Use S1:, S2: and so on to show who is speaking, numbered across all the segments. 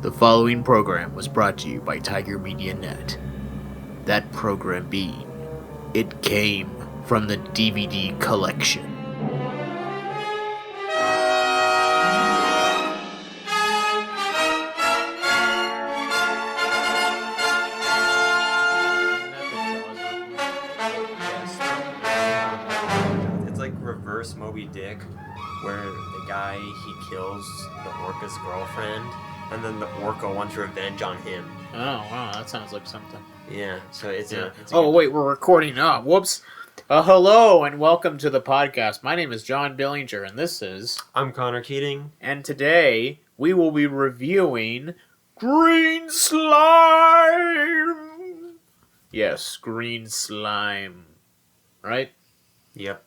S1: The following program was brought to you by Tiger Media Net. That program being, it came from the DVD collection.
S2: It's like reverse Moby Dick, where the guy, he kills the orca's girlfriend, and then the orca wants revenge on him.
S1: Oh, wow, that sounds like something.
S2: Yeah, so it's a
S1: Oh, wait, we're recording now. Whoops. Hello, and welcome to the podcast. My name is John Billinger, and this is...
S2: I'm Connor Keating.
S1: And today, we will be reviewing Green Slime! Yes, Green Slime. Right?
S2: Yep.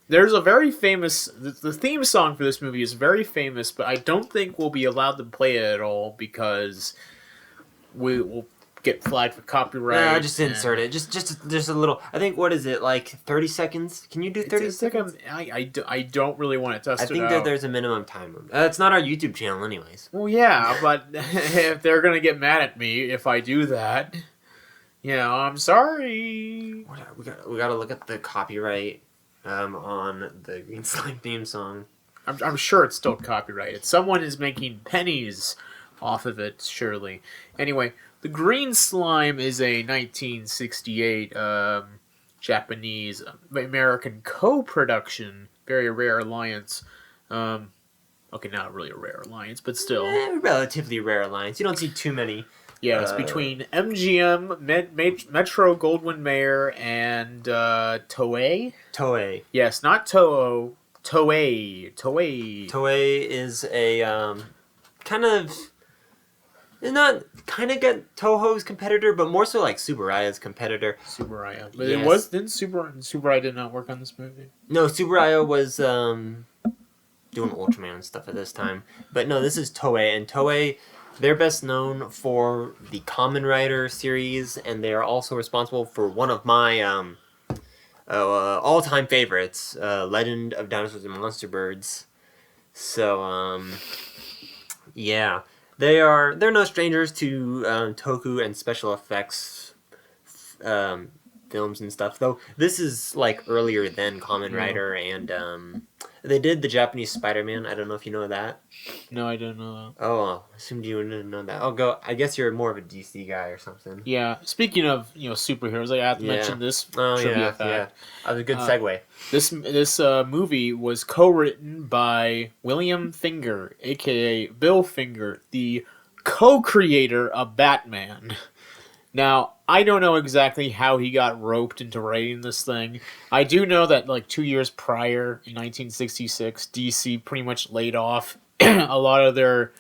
S1: There's a very famous... The theme song for this movie is very famous, but I don't think we'll be allowed to play it at all because we will get flagged for copyright.
S2: Yeah, just insert it. Just a little. I think, what is it, like 30 seconds? Can you do 30 seconds?
S1: I don't really want to test it out.
S2: I think that there's a minimum time limit. It's not our YouTube channel anyways.
S1: Well, yeah, but if they're going to get mad at me if I do that, you know, I'm sorry.
S2: We got to look at the copyright on the Green Slime theme song.
S1: I'm sure it's still copyrighted. Someone is making pennies off of it, surely. Anyway, The Green Slime is a 1968 Japanese American co-production, very rare alliance. Okay, not really a rare alliance, but still.
S2: Relatively rare alliance. You don't see too many.
S1: Yeah, it's between MGM, Metro Goldwyn Mayer, and Toei.
S2: Toei.
S1: Yes, not Toho. Toei.
S2: Toei is a kind of get Toho's competitor, but more so like Tsuburaya's competitor.
S1: Tsuburaya. But
S2: yes.
S1: Didn't Tsuburaya did not work on this movie?
S2: No, Tsuburaya was doing Ultraman and stuff at this time. But no, this is Toei, and Toei, they're best known for the Kamen Rider series, and they are also responsible for one of my all-time favorites, Legend of Dinosaurs and Monster Birds. So, yeah. They're no strangers to toku and special effects films and stuff, though this is like earlier than Kamen Rider, and they did the Japanese Spider-Man. I don't know if you know that.
S1: No, I don't know that.
S2: Oh, I assumed you wouldn't know that. I guess you're more of a DC guy or something.
S1: Yeah. Speaking of superheroes, I have to mention this trivia fact.
S2: Yeah. That was a good segue.
S1: This movie was co-written by William Finger, aka Bill Finger, the co-creator of Batman. Now, I don't know exactly how he got roped into writing this thing. I do know that like 2 years prior, in 1966, DC pretty much laid off a lot of their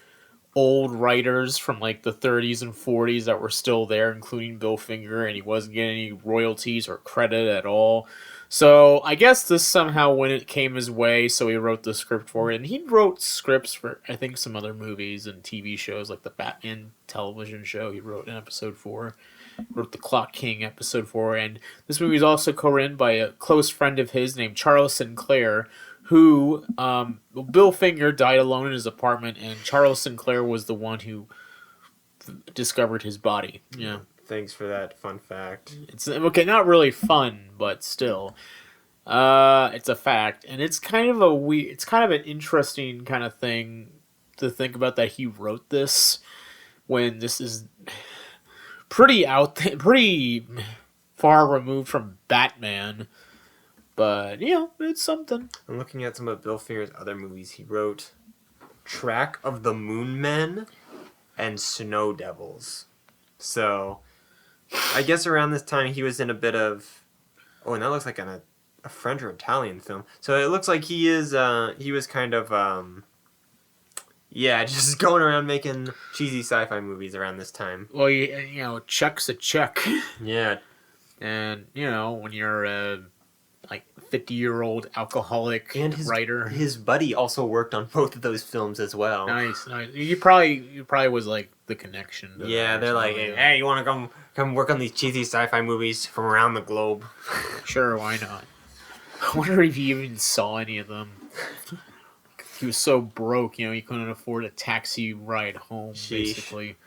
S1: old writers from like the 30s and 40s that were still there, including Bill Finger, and he wasn't getting any royalties or credit at all. So I guess this somehow when it came his way, so he wrote the script for it. And he wrote scripts for, I think, some other movies and TV shows, like the Batman television show. He wrote in episode 4. Wrote the Clock King episode 4. And this movie is also co-written by a close friend of his named Charles Sinclair, who, Bill Finger died alone in his apartment, and Charles Sinclair was the one who discovered his body. Yeah.
S2: Thanks for that fun fact.
S1: It's okay, not really fun, but still, it's a fact, and it's kind of it's kind of an interesting kind of thing to think about that he wrote this when this is pretty pretty far removed from Batman, but it's something.
S2: I'm looking at some of Bill Finger's other movies. He wrote Track of the Moon Men and Snow Devils. So I guess around this time he was in a bit of... Oh, and that looks like a French or Italian film. So it looks like he was kind of, just going around making cheesy sci-fi movies around this time.
S1: Well, check's a check.
S2: Yeah.
S1: And, when you're a 50-year-old alcoholic
S2: and
S1: writer.
S2: His buddy also worked on both of those films as well.
S1: Nice. You probably was like the connection.
S2: Yeah, they're like, hey, you want to come work on these cheesy sci-fi movies from around the globe?
S1: Sure, why not? I wonder if you even saw any of them. he was so broke, he couldn't afford a taxi ride home,
S2: Sheesh.
S1: basically.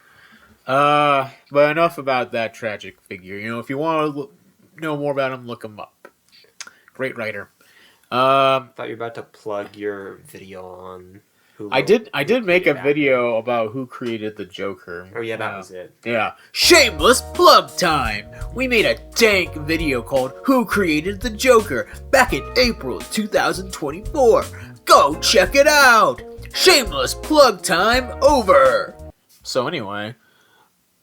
S1: But enough about that tragic figure. If you want to know more about him, look him up. Great writer.
S2: I thought you were about to plug your video on who
S1: I did make a
S2: created
S1: video about who created the Joker.
S2: Oh yeah, that was it.
S1: Yeah. Shameless plug time! We made a dank video called Who Created the Joker back in April 2024. Go check it out! Shameless plug time over! So anyway,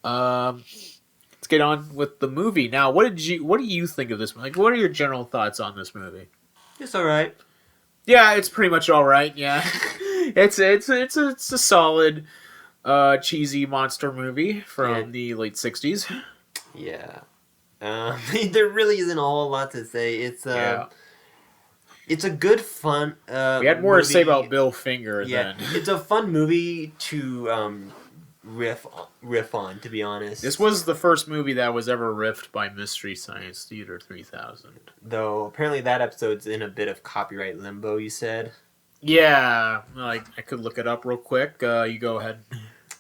S1: let's get on with the movie. Now, what do you think of this? Like, what are your general thoughts on this movie?
S2: It's alright.
S1: Yeah, it's pretty much alright, yeah. It's a solid cheesy monster movie from the late 60s.
S2: Yeah. There really isn't a whole lot to say. It's a good fun
S1: We had more
S2: movie.
S1: to say about Bill Finger
S2: Yeah,
S1: than
S2: it's a fun movie to riff on, to be honest.
S1: this was the first movie that was ever riffed by Mystery Science Theater 3000.
S2: Though apparently that episode's in a bit of copyright limbo, you said.
S1: Yeah, like I could look it up real quick. You go ahead.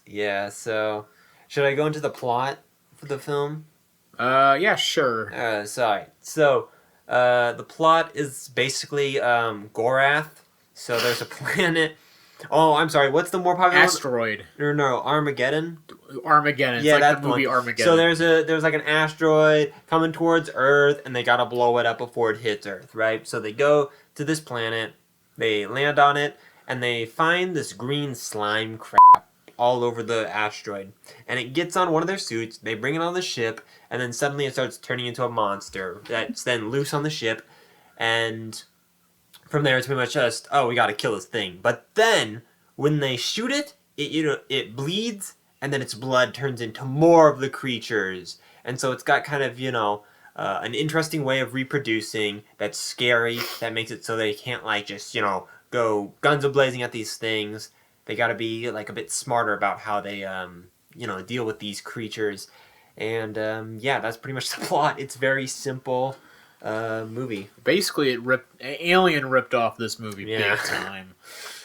S2: Yeah, so should I go into the plot for the film?
S1: Yeah, sure.
S2: Sorry. So, the plot is basically Gorath. So there's a planet. Oh, I'm sorry. What's the more popular
S1: Asteroid.
S2: one? No, Armageddon.
S1: Armageddon. It's
S2: Yeah,
S1: like
S2: that's
S1: the movie
S2: one.
S1: Armageddon.
S2: So there's like an asteroid coming towards Earth, and they gotta blow it up before it hits Earth, right? So they go to this planet, they land on it, and they find this green slime crap all over the asteroid. And it gets on one of their suits, they bring it on the ship, and then suddenly it starts turning into a monster that's then loose on the ship, and from there it's pretty much just, oh, we gotta kill this thing. But then, when they shoot it, it bleeds, and then its blood turns into more of the creatures. And so it's got kind of, an interesting way of reproducing that's scary, that makes it so they can't, like, just, go guns a-blazing at these things. They gotta be, like, a bit smarter about how they, deal with these creatures. And, that's pretty much the plot. It's very simple movie.
S1: Basically, Alien ripped off this movie
S2: Yeah.
S1: big time.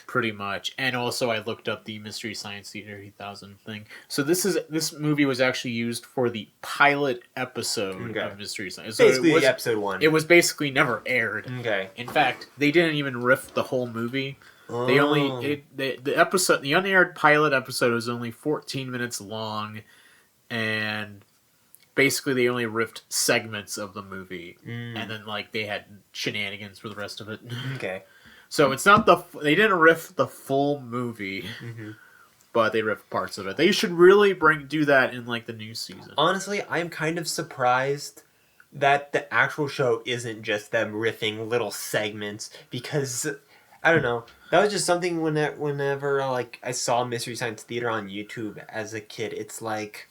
S1: Pretty much. And also I looked up the Mystery Science Theater 3000 thing. So this movie was actually used for the pilot episode of Mystery Science. So
S2: Basically, episode 1.
S1: It was basically never aired.
S2: Okay.
S1: In fact, they didn't even riff the whole movie. They only the unaired pilot episode was only 14 minutes long, and basically they only riffed segments of the movie, and then like they had shenanigans for the rest of it.
S2: Okay.
S1: So it's not they didn't riff the full movie, but they riffed parts of it. They should really do that in like the new season.
S2: Honestly, I'm kind of surprised that the actual show isn't just them riffing little segments, because I don't know. That was just something whenever like I saw Mystery Science Theater on YouTube as a kid. It's like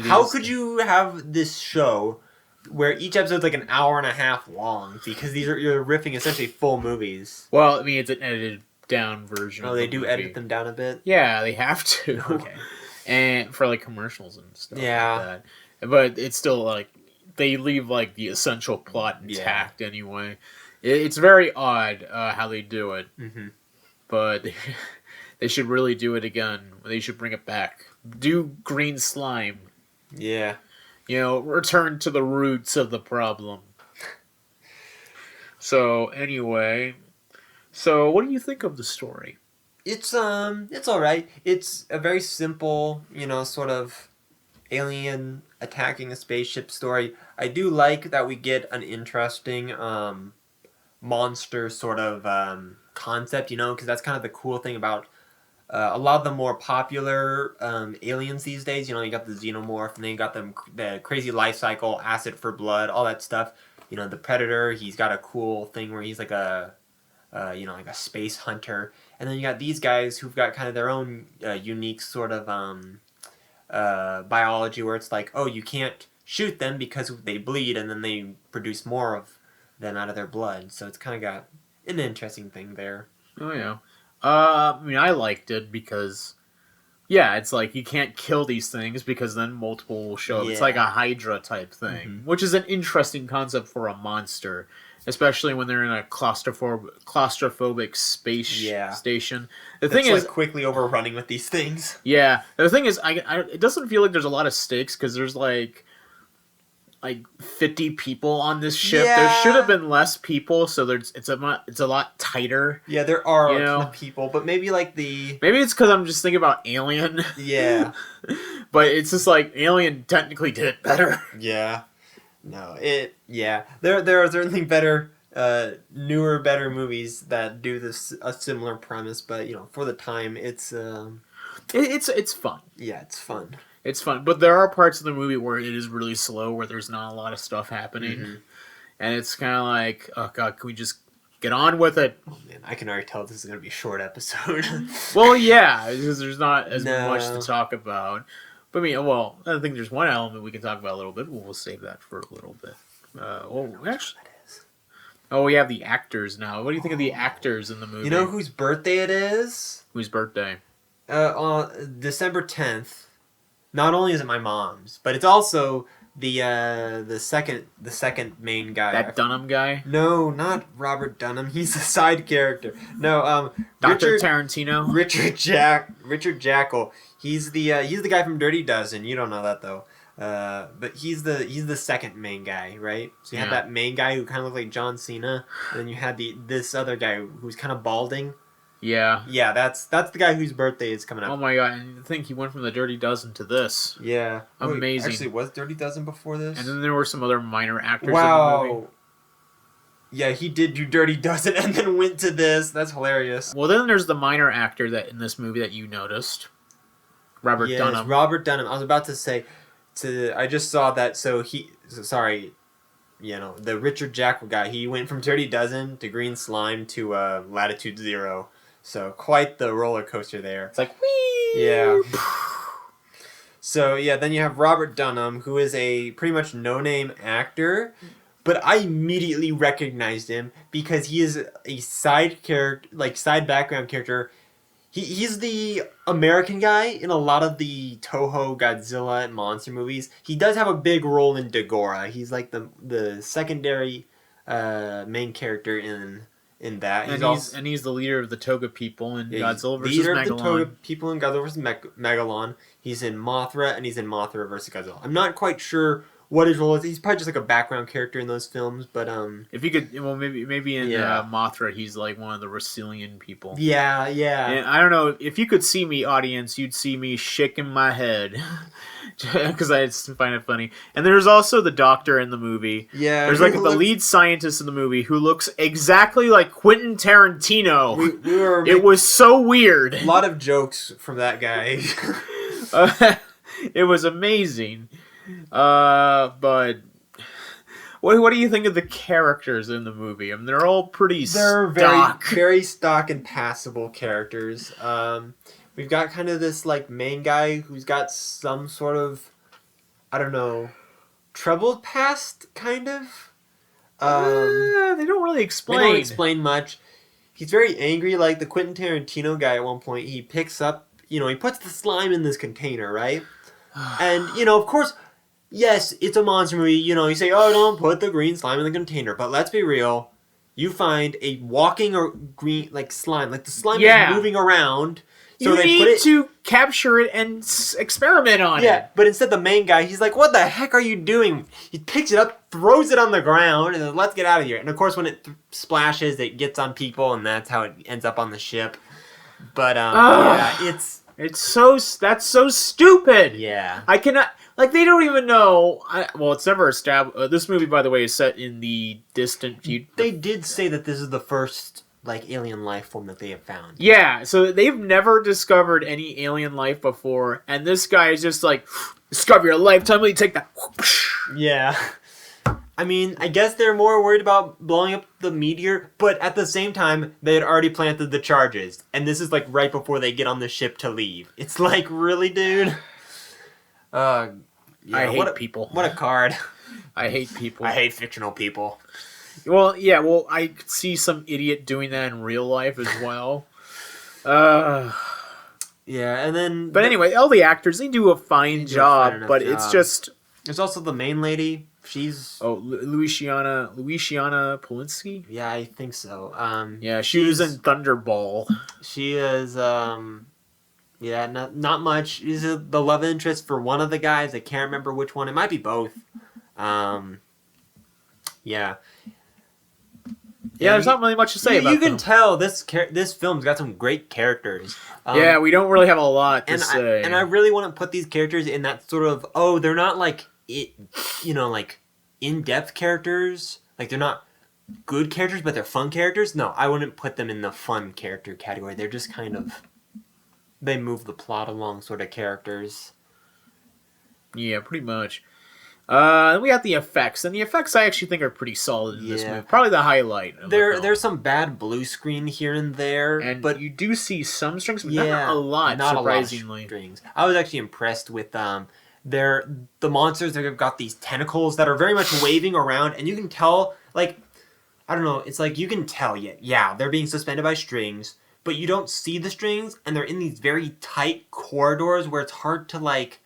S2: how could you have this show where each episode's like an hour and a half long, because you're riffing essentially full movies.
S1: Well, I mean, it's an edited down version.
S2: Oh,
S1: of
S2: they
S1: the
S2: do
S1: movie.
S2: edit them down a bit?
S1: Yeah, they have to.
S2: Okay.
S1: And for like commercials and stuff
S2: Yeah.
S1: like that. But it's still like they leave like the essential plot intact anyway. It's very odd how they do it.
S2: Mm-hmm.
S1: But they should really do it again. They should bring it back. Do green slime.
S2: Yeah.
S1: Return to the roots of the problem. So, anyway. So, what do you think of the story?
S2: It's alright. It's a very simple, sort of alien attacking a spaceship story. I do like that we get an interesting monster sort of concept, because that's kind of the cool thing about a lot of the more popular aliens these days. You got the xenomorph, and then you got the crazy life cycle, acid for blood, all that stuff. The Predator, he's got a cool thing where he's like a space hunter. And then you got these guys who've got kind of their own unique sort of biology, where it's like, oh, you can't shoot them because they bleed, and then they produce more of them out of their blood. So it's kind of got an interesting thing there.
S1: Oh, yeah. I mean, I liked it because, yeah, it's like you can't kill these things because then multiple will show up.
S2: Yeah.
S1: It's like a Hydra type thing, which is an interesting concept for a monster. especially when they're in a claustrophobic space
S2: Yeah.
S1: station. The
S2: That's
S1: thing is,
S2: like quickly overrunning with these things.
S1: yeah. The thing is, it doesn't feel like there's a lot of stakes because there's like 50 people on this ship.
S2: Yeah.
S1: There should have been less people, so it's a lot tighter.
S2: Yeah, there are
S1: You
S2: a ton
S1: know?
S2: of people, but maybe like the
S1: Maybe it's because I'm just thinking about Alien.
S2: yeah.
S1: But it's just like Alien technically did it better.
S2: Yeah. No, There are certainly better, newer, better movies that do this a similar premise, but for the time, it's
S1: It's fun.
S2: yeah, it's fun.
S1: It's fun, but there are parts of the movie where it is really slow, where there's not a lot of stuff happening,
S2: Mhm.
S1: and it's kind of like, oh god, can we just get on with it?
S2: Oh man, I can already tell this is gonna be a short episode.
S1: Well, yeah, because there's not as
S2: No.
S1: much to talk about. But I mean, well, I think there's one element we can talk about a little bit. We'll save that for a little bit. Actually, we have the actors now. What do you think of the actors in the movie?
S2: You know whose birthday it is?
S1: Whose birthday?
S2: On December 10th. Not only is it my mom's, but it's also the second main guy.
S1: That Dunham guy?
S2: No, not Robert Dunham. He's a side character. No,
S1: Dr. Tarantino?
S2: Richard Jackal. He's the guy from Dirty Dozen. You don't know that though. But he's the second main guy, right? So you had
S1: Yeah.
S2: that main guy who kind of looked like John Cena, and then you had this other guy who's kind of balding.
S1: Yeah.
S2: Yeah, that's the guy whose birthday is coming up.
S1: Oh my god, and I think he went from the Dirty Dozen to this.
S2: Yeah.
S1: Amazing.
S2: Actually, was Dirty Dozen before this?
S1: And then there were some other minor actors in the movie.
S2: Wow. Yeah, he did do Dirty Dozen and then went to this. That's hilarious.
S1: Well, then there's the minor actor that in this movie that you noticed. Robert
S2: Yes,
S1: Dunham.
S2: Robert Dunham. I was about to say, I just saw that. Sorry, the Richard Jackal guy. He went from Dirty Dozen to Green Slime to Latitude Zero. So quite the roller coaster there.
S1: It's like, whee!
S2: Yeah. So yeah, then you have Robert Dunham, who is a pretty much no-name actor, but I immediately recognized him because he is a side character, like side background character. He's the American guy in a lot of the Toho, Godzilla, and monster movies. He does have a big role in Dagora. He's like the secondary main character in that.
S1: And he's the leader of the Toga people in Godzilla vs.
S2: Leader of the
S1: Megalon.
S2: Toga people in Godzilla vs. Megalon. He's in Mothra, and he's in Mothra vs. Godzilla. I'm not quite sure what his role is. He's probably just like a background character in those films, but
S1: If you could, well, maybe in
S2: Yeah.
S1: Mothra, he's like one of the Rosylian people.
S2: yeah.
S1: And I don't know, if you could see me, audience, you'd see me shaking my head. Because I just find it funny. And there's also the doctor in the movie.
S2: Yeah.
S1: There's like the lead scientist in the movie who looks exactly like Quentin Tarantino.
S2: We were
S1: It was so weird.
S2: a lot of jokes from that guy.
S1: It was amazing. But what do you think of the characters in the movie? I mean, they're all pretty
S2: They're
S1: stock.
S2: very stock and passable characters. We've got kind of this like main guy who's got some sort of, I don't know, troubled past, kind of.
S1: They don't really
S2: They
S1: explain.
S2: don't explain much. He's very angry, like the Quentin Tarantino guy at one point. He picks up, he puts the slime in this container, right? And, of course, yes, it's a monster movie. You say, oh, don't put the green slime in the container. But let's be real. You find a walking or green, like slime. Like the slime is moving around. So
S1: you
S2: they
S1: need
S2: put it,
S1: to capture it and experiment on it.
S2: but instead the main guy, he's like, what the heck are you doing? He picks it up, throws it on the ground, and then let's get out of here. And of course, when it splashes, it gets on people, and that's how it ends up on the ship. But,
S1: That's so stupid.
S2: Yeah.
S1: I cannot, like, they don't even know. It's never established. This movie, by the way, is set in the distant future.
S2: They did say that this is the first, alien life form that they have found.
S1: Yeah, so they've never discovered any alien life before, and this guy is just like, discover your lifetime, let me take that.
S2: Yeah. I mean, I guess they're more worried about blowing up the meteor, but at the same time, they had already planted the charges. And this is right before they get on the ship to leave. It's like, really, dude?
S1: I hate people.
S2: What a card.
S1: I hate people.
S2: I hate fictional people.
S1: Well, yeah, I could see some idiot doing that in real life as well.
S2: Yeah, and then...
S1: But anyway, all the actors, they do a fine job,
S2: enough
S1: but
S2: job.
S1: it's just...
S2: There's also the main lady. She's
S1: Oh, Luciana Polinsky.
S2: yeah, I think so.
S1: Yeah, she was in Thunderball.
S2: She is yeah, not much. She's the love interest for one of the guys. I can't remember which one. It might be both. Yeah.
S1: Yeah, there's not really much to say about
S2: You can
S1: them.
S2: tell this film's got some great characters.
S1: Yeah, we don't really have a lot to say.
S2: And I really want to put these characters in that sort of they're not like like in-depth characters. Like they're not good characters, but they're fun characters. No, I wouldn't put them in the fun character category. They're just kind of they move the plot along sort of characters.
S1: Yeah, pretty much. Then we got the effects, and the effects I actually think are pretty solid in this movie. Probably the highlight. Of
S2: There's some bad blue screen here and there,
S1: but you do see some strings, but not a lot.
S2: Not
S1: surprisingly,
S2: a lot of strings. I was actually impressed with the monsters. They've got these tentacles that are very much waving around, and you can tell, like, I don't know. It's like you can tell, yeah, they're being suspended by strings, but you don't see the strings, and they're in these very tight corridors where it's hard to like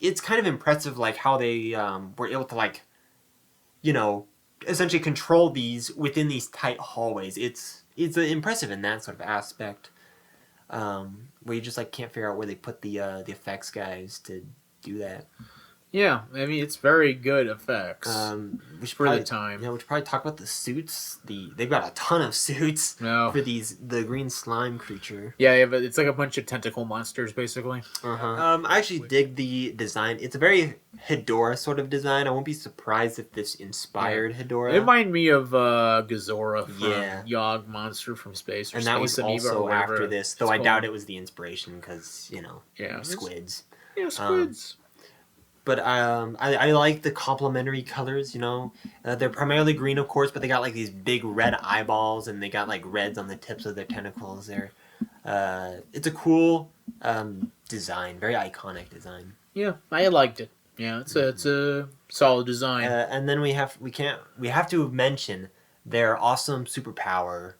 S2: it's kind of impressive like how they were able to like essentially control these within these tight hallways. It's impressive in that sort of aspect where you just like can't figure out where they put the effects guys to do that.
S1: Yeah, I mean it's very good effects.
S2: We should
S1: for
S2: probably,
S1: the time.
S2: we should probably talk about the suits. They've got a ton of suits for the green slime creature.
S1: Yeah, but it's like a bunch of tentacle monsters basically.
S2: I actually dig the design. It's a very Hedorah sort of design. I won't be surprised if this inspired Hedorah.
S1: It reminded me of Gazora from Yog Monster from Space, or
S2: and
S1: Space
S2: that was
S1: Amoeba
S2: also after this. Though I doubt it was the inspiration because squids.
S1: Yeah, squids.
S2: But I like the complementary colors, They're primarily green, of course, but they got like these big red eyeballs and they got like reds on the tips of their tentacles there. It's a cool design, very iconic design.
S1: Yeah, I liked it. Yeah, it's a solid design.
S2: And then we have to mention their awesome superpower.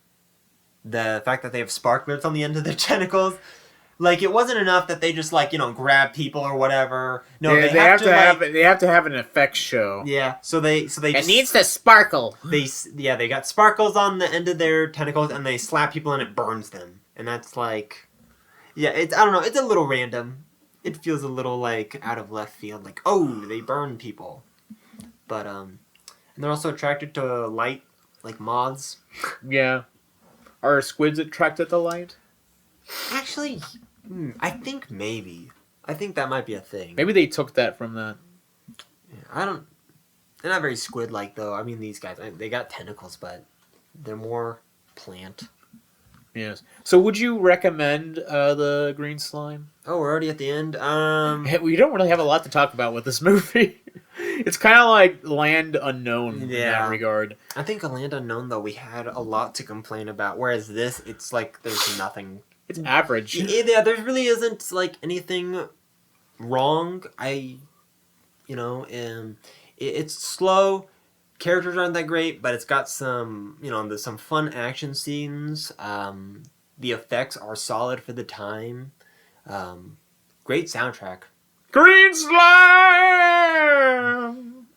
S2: The fact that they have sparklers on the end of their tentacles. Like, it wasn't enough that they just, like, grab people or whatever. No,
S1: they have to have an effects show.
S2: Yeah, so they
S1: it needs to sparkle.
S2: They got sparkles on the end of their tentacles, and they slap people and it burns them. And that's like, I don't know, it's a little random. It feels a little, like, out of left field. Like, oh, they burn people. But, and they're also attracted to light, like moths.
S1: Yeah. Are squids attracted to light?
S2: Actually, I think maybe. I think that might be a thing.
S1: Maybe they took that from that.
S2: Yeah, they're not very squid-like, though. I mean, these guys, they got tentacles, but they're more plant.
S1: Yes. So would you recommend the green slime?
S2: Oh, we're already at the end?
S1: We don't really have a lot to talk about with this movie. It's kind of like Land Unknown in that regard.
S2: I think a Land Unknown, though, we had a lot to complain about, whereas this, it's like there's nothing.
S1: It's average.
S2: Yeah, there really isn't, like, anything wrong. It's slow. Characters aren't that great, but it's got some, there's some fun action scenes. The effects are solid for the time. Great soundtrack.
S1: Green slime!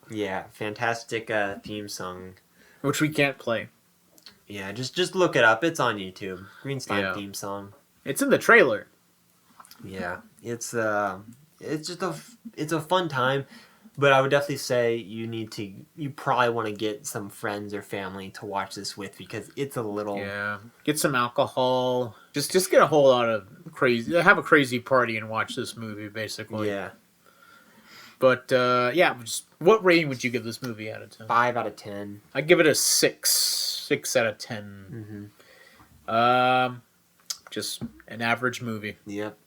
S2: Yeah, fantastic theme song.
S1: Which we can't play.
S2: Yeah, just look it up. It's on YouTube. Green slime theme song.
S1: It's in the trailer.
S2: Yeah, it's just it's a fun time, but I would definitely say you probably want to get some friends or family to watch this with because it's a little
S1: get some alcohol. Just get a whole lot of crazy. Have a crazy party and watch this movie basically.
S2: Yeah.
S1: But what rating would you give this movie out of 10?
S2: 5 out of 10.
S1: I'd give it a 6 out of 10. Just an average movie.
S2: Yep.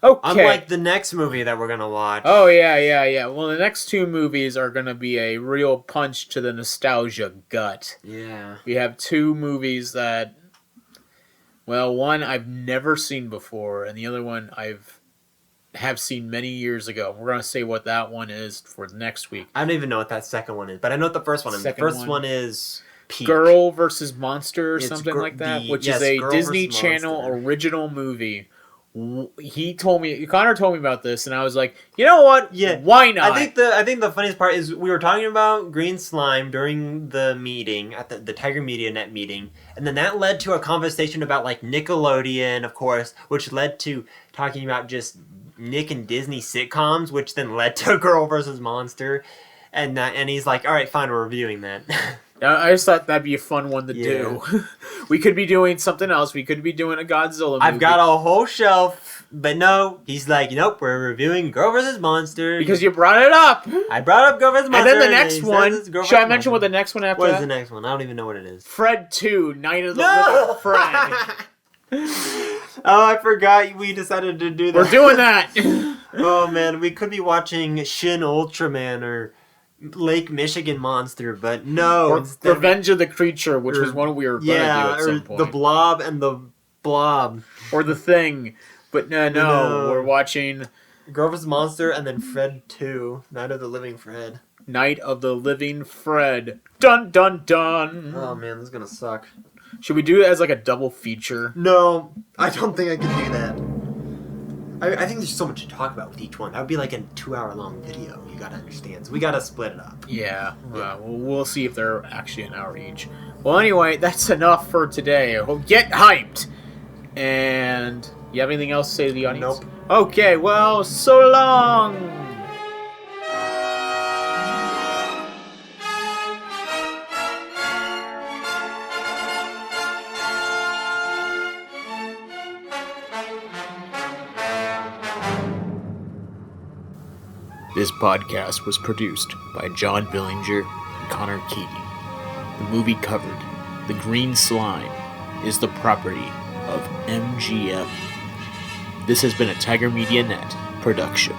S1: Okay.
S2: Unlike the next movie that we're gonna watch.
S1: Oh yeah. Well, the next two movies are gonna be a real punch to the nostalgia gut.
S2: Yeah.
S1: We have two movies that, well, one I've never seen before, and the other one have seen many years ago. We're gonna say what that one is for next week.
S2: I don't even know what that second one is, but I know what the first one is. The first one is Peak.
S1: Girl versus Monster or something like that, which is a
S2: Girl
S1: Disney
S2: vs.
S1: Channel
S2: Monster.
S1: original movie Connor told me about this, and I was like, you know what?
S2: Yeah.
S1: Why not?
S2: I think the funniest part is we were talking about green slime during the meeting at the Tiger Media Net meeting, and then that led to a conversation about like Nickelodeon, of course, which led to talking about just Nick and Disney sitcoms, which then led to Girl vs. Monster, and he's like, all right, fine, we're reviewing that.
S1: I just thought that'd be a fun one to do. We could be doing something else. We could be doing a Godzilla movie.
S2: I've got a whole shelf, but no, he's like, nope, we're reviewing Girl vs. Monster.
S1: Because you brought it up.
S2: I brought up Girl vs. Monster.
S1: And then the next one, should I mention what the next one after
S2: What
S1: that?
S2: is the next one? I don't even know what it is.
S1: Fred 2, Night of the Living Fred.
S2: Oh, I forgot we decided to do that.
S1: We're doing that.
S2: Oh, man, we could be watching Shin Ultraman or Lake Michigan Monster, but no.
S1: Or
S2: instead-
S1: Revenge of the Creature, which was one we were going to do at some point.
S2: The Blob and the Blob.
S1: Or The Thing. But no, we're watching
S2: Girl vs. Monster and then Fred 2, Night of the Living Fred.
S1: Night of the Living Fred. Dun, dun, dun.
S2: Oh, man, this is going to suck.
S1: Should we do it as like a double feature?
S2: No, I don't think I can do that. I think there's so much to talk about with each one. That would be like a 2-hour-long video, you gotta understand. So we gotta split it up.
S1: Yeah, we'll see if they're actually an hour each. Well, anyway, that's enough for today. Get hyped! And you have anything else to say to the audience?
S2: Nope.
S1: Okay, well, so long! This podcast was produced by John Billinger and Connor Keating. The movie covered, The Green Slime, is the property of MGM. This has been a Tiger Media Net production.